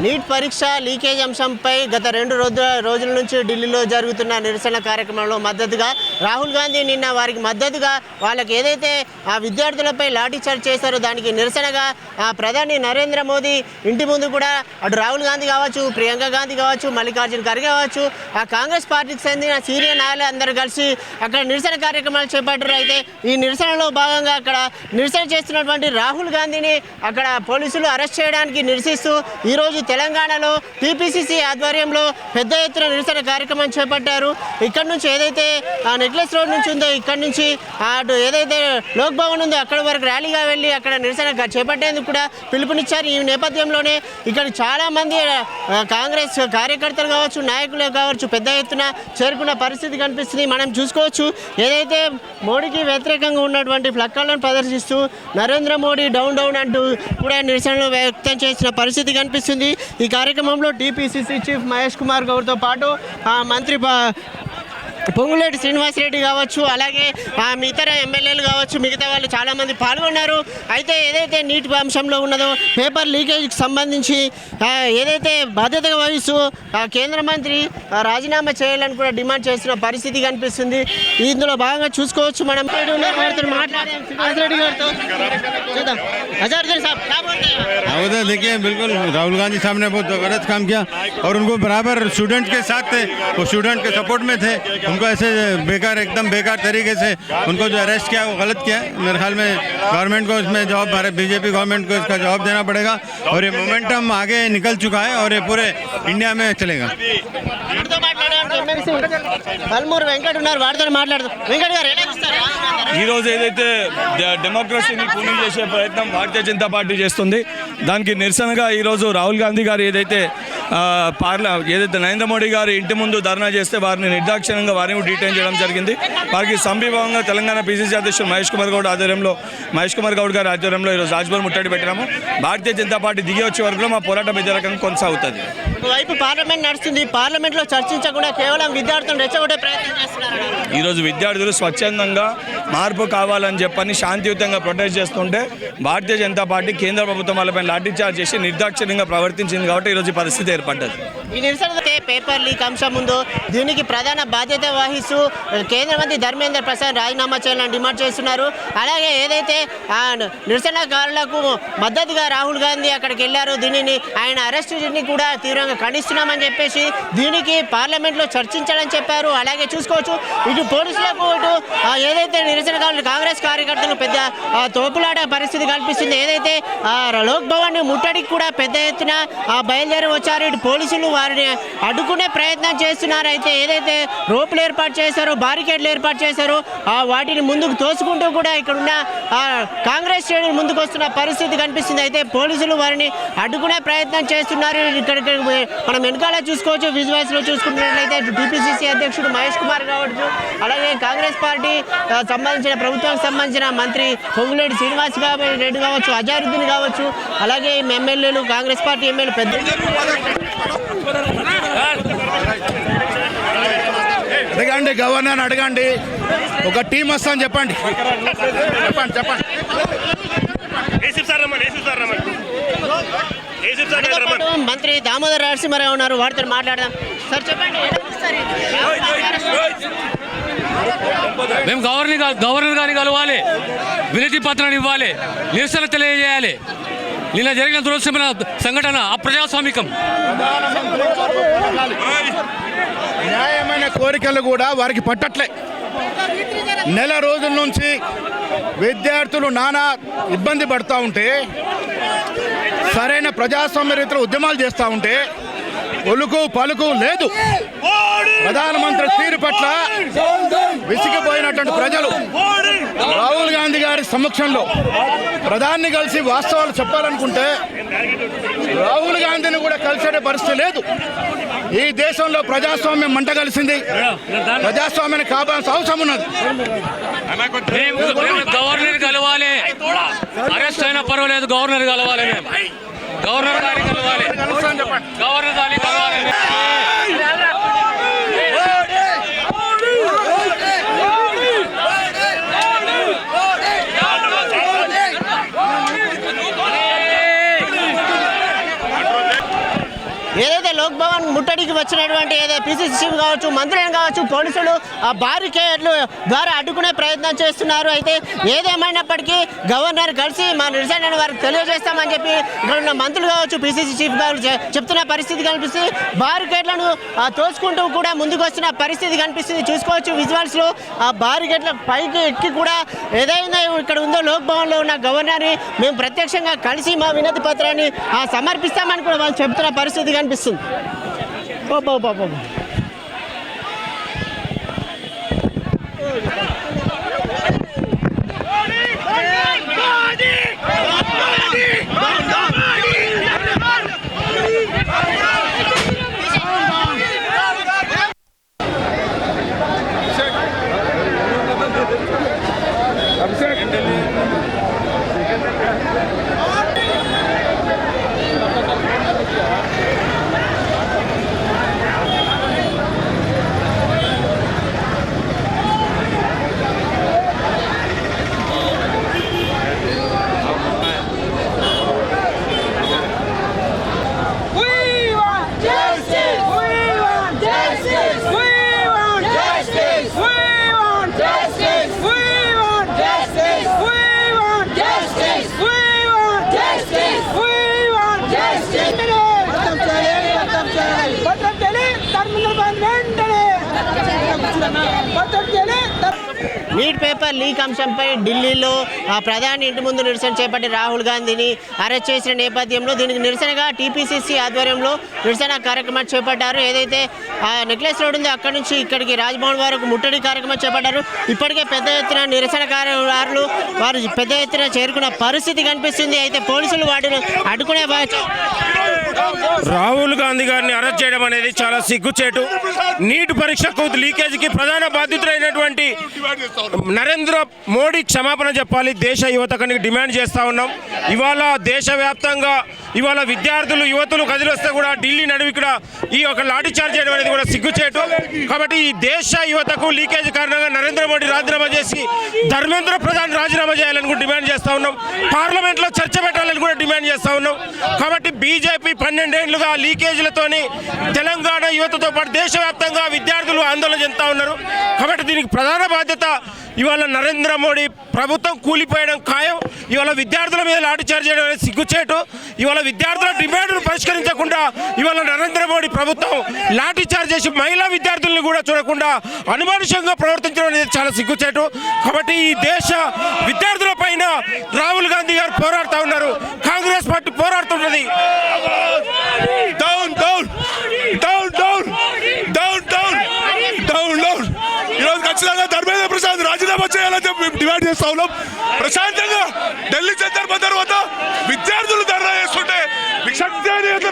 Neat పరీక్ష leakage అంశంపై గత 2 రోజుల నుంచి ఢిల్లీలో జరుగుతున్న నిరసన కార్యక్రమంలో మద్దతుగా రాహుల్ గాంధీ నిన్న వారికి మద్దతుగా వాళ్ళకి ఏదైతే ఆ విద్యార్థులపై లాఠీచార్జ్ చేశారో దానికి నిరసనగా ప్రధాని నరేంద్ర మోదీ ఇంటి ముందు కూడా అటు రాహుల్ గాంధీ కావచ్చు, ప్రియాంక గాంధీ కావచ్చు, మల్లికార్జున ఖర్గే కావచ్చు, ఆ కాంగ్రెస్ పార్టీకి చెందిన సీనియర్ నాయకులు అందరూ కలిసి అక్కడ నిరసన కార్యక్రమాలు చేపట్టారు. అయితే ఈ నిరసనలో భాగంగా అక్కడ నిరసన చేస్తున్నటువంటి రాహుల్ గాంధీని అక్కడ పోలీసులు అరెస్ట్ చేయడానికి నిరసిస్తూ ఈరోజు తెలంగాణలో టీపీసీసీ ఆధ్వర్యంలో పెద్ద ఎత్తున నిరసన కార్యక్రమం చేపట్టారు. ఇక్కడ నుంచి ఏదైతే ఆ నెక్లెస్ రోడ్ నుంచి ఉందో ఇక్కడ నుంచి అటు ఏదైతే లోక్ భవన్ ఉందో అక్కడ వరకు ర్యాలీగా వెళ్ళి అక్కడ నిరసన చేపట్టేందుకు కూడా పిలుపునిచ్చారు. ఈ నేపథ్యంలోనే ఇక్కడ చాలామంది కాంగ్రెస్ కార్యకర్తలు కావచ్చు, నాయకులు కావచ్చు పెద్ద ఎత్తున చేరుకున్న పరిస్థితి కనిపిస్తుంది. మనం చూసుకోవచ్చు ఏదైతే మోడీకి వ్యతిరేకంగా ఉన్నటువంటి ప్లక్కాలను ప్రదర్శిస్తూ నరేంద్ర మోడీ డౌన్ డౌన్ అంటూ కూడా నిరసనలు వ్యక్తం చేసిన పరిస్థితి కనిపిస్తుంది. ఈ కార్యక్రమంలో టీపీసీసీ చీఫ్ మహేష్ కుమార్ గౌడ్తో పాటు మంత్రి పొంగులేటి శ్రీనివాసరెడ్డి కావచ్చు, అలాగే ఇతర ఎమ్మెల్యేలు కావచ్చు, మిగతా వాళ్ళు చాలామంది పాల్గొన్నారు. అయితే ఏదైతే నీట్ అంశంలో ఉన్నదో పేపర్ లీకేజ్కి సంబంధించి ఏదైతే బాధ్యతగా వహిస్తూ కేంద్ర మంత్రి రాజీనామా చేయాలని కూడా డిమాండ్ చేస్తున్న పరిస్థితి కనిపిస్తుంది. ఇందులో భాగంగా చూసుకోవచ్చు మనం देखिए बिल्कुल राहुल गांधी साहब ने बहुत गलत काम किया और उनको बराबर स्टूडेंट के साथ थे, वो स्टूडेंट के सपोर्ट में थे. उनको ऐसे बेकार एकदम बेकार तरीके से उनको जो अरेस्ट किया वो गलत किया. मेरे ख्याल में गवर्नमेंट को इसमें जवाब, भारत बीजेपी गवर्नमेंट को इसका जवाब देना पड़ेगा और ये मोमेंटम आगे निकल चुका है और ये पूरे इंडिया में चलेगा. ఈ రోజు ఏదైతే డెమోక్రసీని కూనీ చేసే ప్రయత్నం భారతీయ జనతా పార్టీ చేస్తుంది దానికి నిరసనగా ఈరోజు రాహుల్ గాంధీ గారు ఏదైతే నరేంద్ర మోడీ గారు ఇంటి ముందు ధర్నా చేస్తే వారిని నిర్దాక్షిణ్యంగా వారిని డీటైన్ చేయడం జరిగింది. వారికి సంఘీభావంగా తెలంగాణ పీసీసీ అధ్యక్షుడు మహేష్ కుమార్ గౌడ్ గారి ఆధ్వర్యంలో ఈరోజు రాజ్భవన్ ముట్టడి పెట్టినాము. భారతీయ జనతా పార్టీ దిగి వచ్చే వరకు మా పోరాటం ఇదే రకంగా కొనసాగుతుంది. వైపు పార్లమెంట్ నడుస్తుంది, పార్లమెంట్లో చర్చించకుండా కేవలం విద్యార్థులను రెచ్చగొట్టే ప్రయత్నం చేస్తున్నారు. ఈరోజు విద్యార్థులు స్వచ్ఛందంగా మార్పు కావాలని చెప్పని శాంతియుతంగా ప్రొటెస్ట్ చేస్తుంటే భారతీయ జనతా పార్టీ కేంద్ర ప్రభుత్వం వాళ్ళపైన లాఠీచార్జ్ చేసి నిర్దాక్షిణ్యంగా ప్రవర్తించింది కాబట్టి ఈరోజు పరిస్థితి ఏర్పడ్డది. ఈ నిరసన పేపర్ లీక్ అంశం ముందు దీనికి ప్రధాన బాధ్యత వహిస్తూ కేంద్ర మంత్రి ధర్మేంద్ర ప్రసాద్ రాజీనామా చేయాలని డిమాండ్ చేస్తున్నారు. అలాగే ఏదైతే నిరసనకారులకు మద్దతుగా రాహుల్ గాంధీ అక్కడికి వెళ్ళారు, దీనిని ఆయన అరెస్టుని కూడా తీవ్రంగా ఖండిస్తున్నామని చెప్పేసి దీనికి పార్లమెంట్లో చర్చించాలని చెప్పారు. అలాగే చూసుకోవచ్చు ఇటు పోలీసులకు ఇటు ఏదైతే నిరసనకారులు కాంగ్రెస్ కార్యకర్తలు పెద్ద తోపులాట పరిస్థితి కల్పిస్తుంది. ఏదైతే లోక్ భవన్ ముట్టడికి కూడా పెద్ద ఎత్తున బయలుదేరి వచ్చారు. ఇటు పోలీసులు వారిని అడ్డుకునే ప్రయత్నం చేస్తున్నారు. అయితే ఏదైతే రోపులు ఏర్పాటు చేశారో, బారికేడ్లు ఏర్పాటు చేశారో వాటిని ముందుకు తోసుకుంటూ కూడా ఇక్కడున్న కాంగ్రెస్ శ్రేణులు ముందుకు వస్తున్న పరిస్థితి కనిపిస్తుంది. అయితే పోలీసులు వారిని అడ్డుకునే ప్రయత్నం చేస్తున్నారు. ఇక్కడ మనం వెనకాల చూసుకోవచ్చు, విజువల్స్లో చూసుకుంటున్నట్లయితే టీపీసీసీ అధ్యక్షుడు మహేష్ కుమార్ కావచ్చు, అలాగే కాంగ్రెస్ పార్టీ సంబంధించిన ప్రభుత్వానికి సంబంధించిన మంత్రి పొంగులేటి శ్రీనివాస్ రెడ్డి కావచ్చు, అజారుద్దీన్ కావచ్చు, అలాగే ఎమ్మెల్యేలు కాంగ్రెస్ పార్టీ ఎమ్మెల్యేలు పెద్ద అడగండి, గవర్నర్ అడగండి, ఒక టీం వస్తా అని చెప్పండి. మంత్రి దామోదర్ నరసింహారావు ఉన్నారు, వారితో మాట్లాడదాం. సార్ చెప్పండి. మేము గవర్నర్ గారిని కలవాలి, వినతి పత్రాన్ని ఇవ్వాలి, నిరసన తెలియజేయాలి. నిన్న జరిగిన దురదృష్టమైన సంఘటన అప్రజాస్వామికం. న్యాయమైన కోరికలు కూడా వారికి పట్టట్లే. నెల రోజుల నుంచి విద్యార్థులు నానా ఇబ్బంది పడుతూ ఉంటే, సరైన ప్రజాస్వామ్య రీతిలో ఉద్యమాలు చేస్తూ ఉంటే ఒలుకు పలుకు లేదు. ప్రధానమంత్రి తీరు పట్ల విసిగిపోయినటువంటి ప్రజలు రాహుల్ గాంధీ గారి సమక్షంలో ప్రధాని కలిసి వాస్తవాలు చెప్పాలనుకుంటే రాహుల్ గాంధీని కూడా కలిసే పరిస్థితి లేదు. ఈ దేశంలో ప్రజాస్వామ్యం మంట కలిసింది, ప్రజాస్వామ్యాన్ని కాపాడాల్సిన అవసరం ఉన్నది. గవర్నర్ కలవాలి, అరెస్ట్ అయినా పర్వాలేదు, గవర్నర్ కలవాలి, గవర్నర్ గారిని కలవాలి, గవర్నర్ గారిని కలవాలి. లోక్ భవన్ ముట్టడికి వచ్చినటువంటి పిసిసి చీఫ్ కావచ్చు, మంత్రులను కావచ్చు, పోలీసులు ఆ బారికేడ్లు ద్వారా అడ్డుకునే ప్రయత్నం చేస్తున్నారు. అయితే ఏదేమైనప్పటికీ గవర్నర్ కలిసి మా నిరసనను వారికి తెలియజేస్తామని చెప్పి ఇక్కడ ఉన్న మంత్రులు కావచ్చు, పిసిసి చీఫ్ కావచ్చు చెప్తున్న పరిస్థితి కనిపిస్తుంది. బారికేడ్లను తోసుకుంటూ కూడా ముందుకు వస్తున్న పరిస్థితి కనిపిస్తుంది. చూసుకోవచ్చు విజువల్స్ లో ఆ బారికేడ్ల పైకి ఎక్కి కూడా ఏదైనా ఇక్కడ ఉందో లోక్ భవన్ లో ఉన్న గవర్నర్ని మేము ప్రత్యక్షంగా కలిసి మా వినతి పత్రాన్ని సమర్పిస్తామని కూడా వాళ్ళు చెప్తున్న పరిస్థితి కనిపిస్తుంది. నీట్ పేపర్ లీక్ అంశంపై ఢిల్లీలో ప్రధాని ఇంటి ముందు నిరసన చేపట్టి రాహుల్ గాంధీని అరెస్ట్ చేసిన నేపథ్యంలో దీనికి నిరసనగా టీపీసీసీ ఆధ్వర్యంలో నిరసన కార్యక్రమాలు చేపట్టారు. ఏదైతే నెక్లెస్ రోడ్ ఉందో అక్కడి నుంచి ఇక్కడికి రాజ్భవన్ వరకు ముట్టడి కార్యక్రమం చేపట్టారు. ఇప్పటికే పెద్ద ఎత్తున నిరసనకారులు వారు పెద్ద ఎత్తున చేరుకున్న పరిస్థితి కనిపిస్తుంది. అయితే పోలీసులు వాటిని అడ్డుకునే రాహుల్ గాంధీ గారిని అరెస్ట్ చేయడం అనేది చాలా సిగ్గుచేటు. నీట్ పరీక్షకు లీకేజీకి ప్రధాన బాధ్యతలైనటువంటి నరేంద్ర మోడీ క్షమాపణ చెప్పాలి. దేశ యువతకు డిమాండ్ చేస్తూ ఉన్నాం. ఇవాళ దేశవ్యాప్తంగా ఇవాళ విద్యార్థులు యువతులు కదిలొస్తే కూడా ఢిల్లీ నడివి ఈ ఒక లాఠీ చార్జ్ చేయడం అనేది కూడా సిగ్గుచేటు. కాబట్టి ఈ దేశ యువతకు లీకేజ్ కారణంగా నరేంద్ర మోడీ రాజీనామా చేసి ధర్మేంద్ర ప్రధాన్ రాజీనామా చేయాలని కూడా డిమాండ్ చేస్తూ ఉన్నాం. పార్లమెంట్లో చర్చ పెట్టాలని కూడా డిమాండ్ చేస్తూ ఉన్నాం. కాబట్టి బీజేపీ 12 ఏళ్లుగా లీకేజీలతోని తెలంగాణ యువతతో పాటు దేశవ్యాప్తంగా విద్యార్థులు ఆందోళన చెందుతూ ఉన్నారు. కాబట్టి దీనికి ప్రధాన బాధ్యత ఇవాళ నరేంద్ర మోడీ ప్రభుత్వం కూలిపోయడం ఖాయం. ఇవాళ విద్యార్థుల మీద లాఠీ చార్జ్ చేయడం అనేది సిగ్గుచేటు. ఇవాళ విద్యార్థుల డిమాండ్ను పరిష్కరించకుండా ఇవాళ నరేంద్ర మోడీ ప్రభుత్వం లాఠీ చార్జ్ చేసి మహిళా విద్యార్థులను కూడా చూడకుండా అనుమానుషంగా ప్రవర్తించడం అనేది చాలా సిగ్గుచేటు. కాబట్టి ఈ దేశ విద్యార్థుల పైన రాహుల్ గాంధీ గారు పోరాడుతూ ఉన్నారు. కాంగ్రెస్ పార్టీ పోరాడుతున్నది. Down down down down down down down down ఈరోజు ఖచ్చితంగా ధర్మేంద్ర ప్రసాద్ రాజీనామా చేయాలని చెప్పి మేము డిమాండ్ చేస్తా ఉన్నాం. ప్రశాంతంగా ఢిల్లీ జంతర్ మంతర్ వద్ద విద్యార్థులు ధర్నా చేస్తుంటే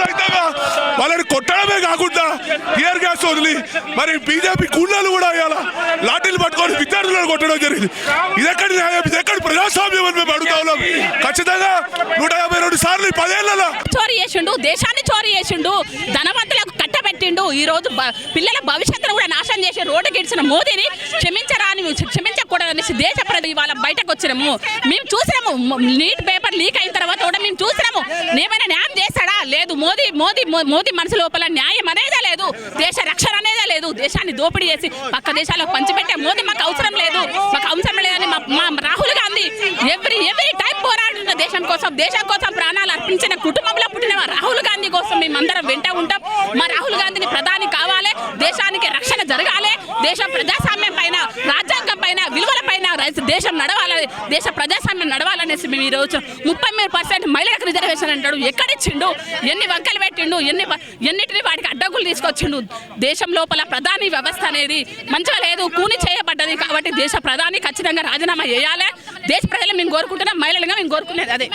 రైతాగా వాళ్ళని కొట్టడమే కాకుండా టియర్ గ్యాస్ వదిలి మరి బీజేపీ గుండాలు కూడా అయ్యాల లాఠీలు పట్టుకొని విద్యార్థులను కొట్టడం జరిగింది. ఇదెక్కడి న్యాయం, ఇదెక్కడి ప్రజాస్వామ్యం అని మేము అడుగుతా ఉన్నాం. ఖచ్చితంగా 152 సార్లు 10 ఏళ్లలో చోరీ చేసిండు, దేశాన్ని చోరీ చేసిండు, ధనవంతులకు కట్టబెట్టిండు. ఈ రోజు పిల్లల భవిష్యత్తును కూడా నాశనం చేసి రోడ్డు గిడిచిన మోదీని క్షమించకూడదని దేశ ప్రజలు ఇవాళ బయటకు వచ్చినాము. మేము చూసినాము నీట్ పేపర్ లీక్ అయిన తర్వాత కూడా మేము చూసినాము. ఏమైనా న్యాయం చేస్తాడా? లేదు. మోదీ మనసు లోపల న్యాయం అనేదే లేదు, దేశ రక్షణ అనేదే లేదు. దేశాన్ని దోపిడీ చేసి పక్క దేశాలకు పంచిపెట్టే మోదీ మాకు అవసరం లేదని మా రాహుల్ గాంధీ ఎవరీ టైం పోరాడుతున్న దేశం కోసం ప్రాణాలు అర్పించిన కుటుంబంలో పుట్టిన రాహుల్ గాంధీ కోసం మేమందరం వెంట ఉంటాం. మా రాహుల్ గాంధీని ప్రధాని కావాలి, దేశానికి రక్షణ జరగాలి, దేశ ప్రజాస్వామ్యం పైన, రాజ్యాంగం పైన, విలువల పైన దేశం నడవాలని, దేశ ప్రజాస్వామ్యం నడవాలనేసి మేము ఈరోజు 33% మహిళలకు రిజర్వేషన్ అంటాడు. ఎక్కడిచ్చిండు? ఎన్ని వంకలు పెట్టిండు? ఎన్నిటిని వాటికి అడ్డగులు తీసుకొచ్చిండు? దేశం లోపల ప్రధాని వ్యవస్థ అనేది మంచిగా లేదు, కూని చేయబడ్డది. కాబట్టి దేశ ప్రధాని ఖచ్చితంగా రాజీనామా చేయాలి. దేశ ప్రజలు మేము కోరుకుంటున్నాం, మహిళలుగా మేము కోరుకునేది అదే.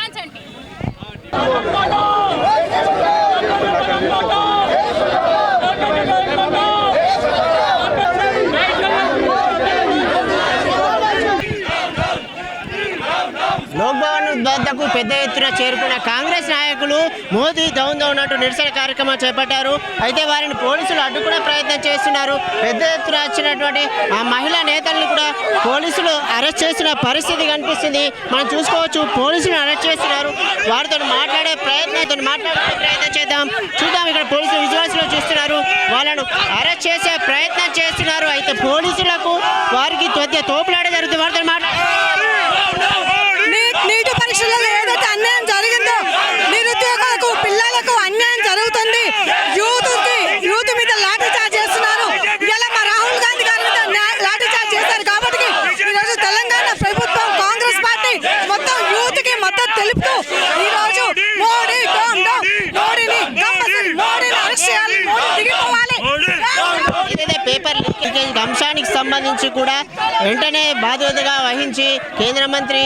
లోక్ భవన్ వద్దకు పెద్ద ఎత్తున చేరుకున్న కాంగ్రెస్ నాయకులు మోదీ డౌన్ అంటూ నిరసన కార్యక్రమం చేపట్టారు. అయితే వారిని పోలీసులు అడ్డుకునే ప్రయత్నం చేస్తున్నారు. పెద్ద ఎత్తున వచ్చినటువంటి ఆ మహిళా నేతల్ని కూడా పోలీసులు అరెస్ట్ చేసిన పరిస్థితి కనిపిస్తుంది. మనం చూసుకోవచ్చు, పోలీసులు అరెస్ట్ చేస్తున్నారు. వారితో మాట్లాడే ప్రయత్నం చేద్దాం. చూద్దాం ఇక్కడ పోలీసులు విజువల్స్లో వాళ్ళను అరెస్ట్ చేసే ప్రయత్నం చేస్తున్నారు. అయితే పోలీసులకు వారికి తోపులాట జరుగుతుంది. వారితో నీటి పరీక్షలలో ఏదైతే అన్యాయం జరిగిందో, నిరుద్యోగులకు పిల్లలకు అన్యాయం జరుగుతుంది. యూత్ మీద లాఠీ చార్జ్ చేస్తున్నారు. ఇలా మా రాహుల్ గాంధీ గారి మీద లాఠీ చార్జ్ చేశారు కాబట్టి ఈరోజు తెలంగాణ ప్రభుత్వం కాంగ్రెస్ పార్టీ మొత్తం యూత్ కి మద్దతు తెలుపుతూ ఈరోజు మోడీని అరెస్ట్ చేయాలి, మోడీ దిగిపోవాలి. ఏదైతే పేపర్ లీకేజ్ అంశానికి సంబంధించి కూడా వెంటనే బాధ్యతగా వహించి కేంద్ర మంత్రి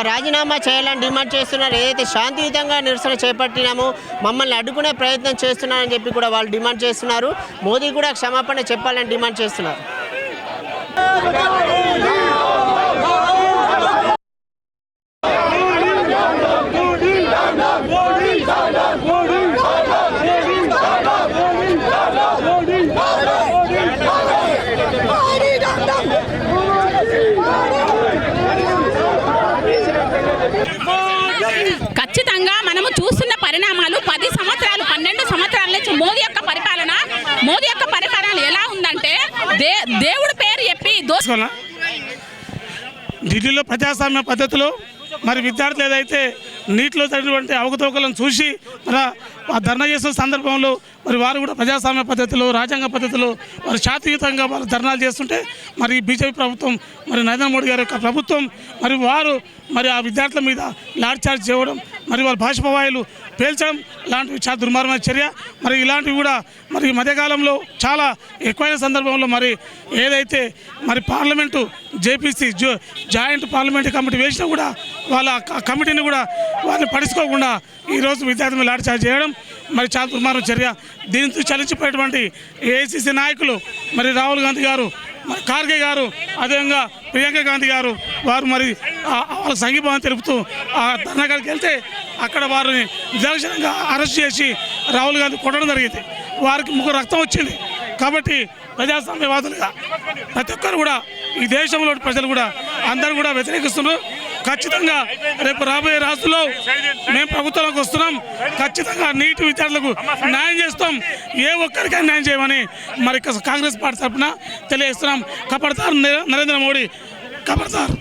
రాజీనామా చేయాలని డిమాండ్ చేస్తున్నారు. ఏదైతే శాంతియుతంగా నిరసన చేపట్టినామో మమ్మల్ని అడ్డుకునే ప్రయత్నం చేస్తున్నారని చెప్పి కూడా వాళ్ళు డిమాండ్ చేస్తున్నారు. మోదీ కూడా క్షమాపణ చెప్పాలని డిమాండ్ చేస్తున్నారు. ఖచ్చితంగా మనము చూస్తున్న పరిణామాలు 10 సంవత్సరాలు 12 సంవత్సరాల నుంచి మోదీ యొక్క పరిపాలన ఎలా ఉందంటే దేవుడి పేరు చెప్పి ఢిల్లీలో ప్రజాస్వామ్య పద్ధతిలో మరి విద్యార్థులు ఏదైతే నీటిలో జరిగినటువంటి అవకతవకలను చూసి మరి ఆ ధర్నా చేసిన సందర్భంలో మరి వారు కూడా ప్రజాస్వామ్య పద్ధతిలో రాజ్యాంగ పద్ధతిలో వారు శాంతియుతంగా వారు ధర్నాలు చేస్తుంటే మరి బీజేపీ ప్రభుత్వం మరి నరేంద్ర మోడీ గారి యొక్క ప్రభుత్వం మరి వారు మరి ఆ విద్యార్థుల మీద లాఠీ చార్జ్ చేయడం మరి వాళ్ళ బాష్పవాయువులు పేల్చడం లాంటివి చాలా దుర్మార్గమైన చర్య. మరి ఇలాంటివి కూడా మరి మధ్యకాలంలో చాలా ఎక్కువైన సందర్భంలో మరి ఏదైతే మరి parliament JPC joint parliamentary committee వేసినా కూడా వాళ్ళ కమిటీని కూడా వాళ్ళని పడుచుకోకుండా ఈరోజు విద్యార్థుల మీద లాఠీ చార్జ్ చేయడం మరి చాలా దుర్మార్గమైన చర్య. దీంతో చలించిపోయేటువంటి ఏఐసీసీ నాయకులు మరి రాహుల్ గాంధీ గారు, మరి ఖార్గే గారు, అదేవిధంగా ప్రియాంక గాంధీ గారు వారు మరి వాళ్ళ సంఘీభావం తెలుపుతూ ఆ ధర్నాకాడికి వెళ్తే అక్కడ వారిని నిర్దాక్షిణ్యంగా అరెస్ట్ చేసి రాహుల్ గాంధీ కొట్టడం జరిగింది. వారికి 3 రక్తం వచ్చింది. కాబట్టి ప్రజాస్వామ్యవాదులుగా ప్రతి ఒక్కరు కూడా ఈ దేశంలో ప్రజలు కూడా అందరూ కూడా వ్యతిరేకిస్తున్నారు. ఖచ్చితంగా రేపు రాబోయే రోజుల్లో మేము ప్రభుత్వంలోకి వస్తున్నాం. ఖచ్చితంగా నీటి విద్యార్థులకు న్యాయం చేస్తాం. ఏ ఒక్కరికైనా న్యాయం చేయమని మరి కాంగ్రెస్ పార్టీ తరఫున తెలియజేస్తున్నాం. ఖబర్దార్ నరేంద్ర మోడీ, ఖబర్దార్.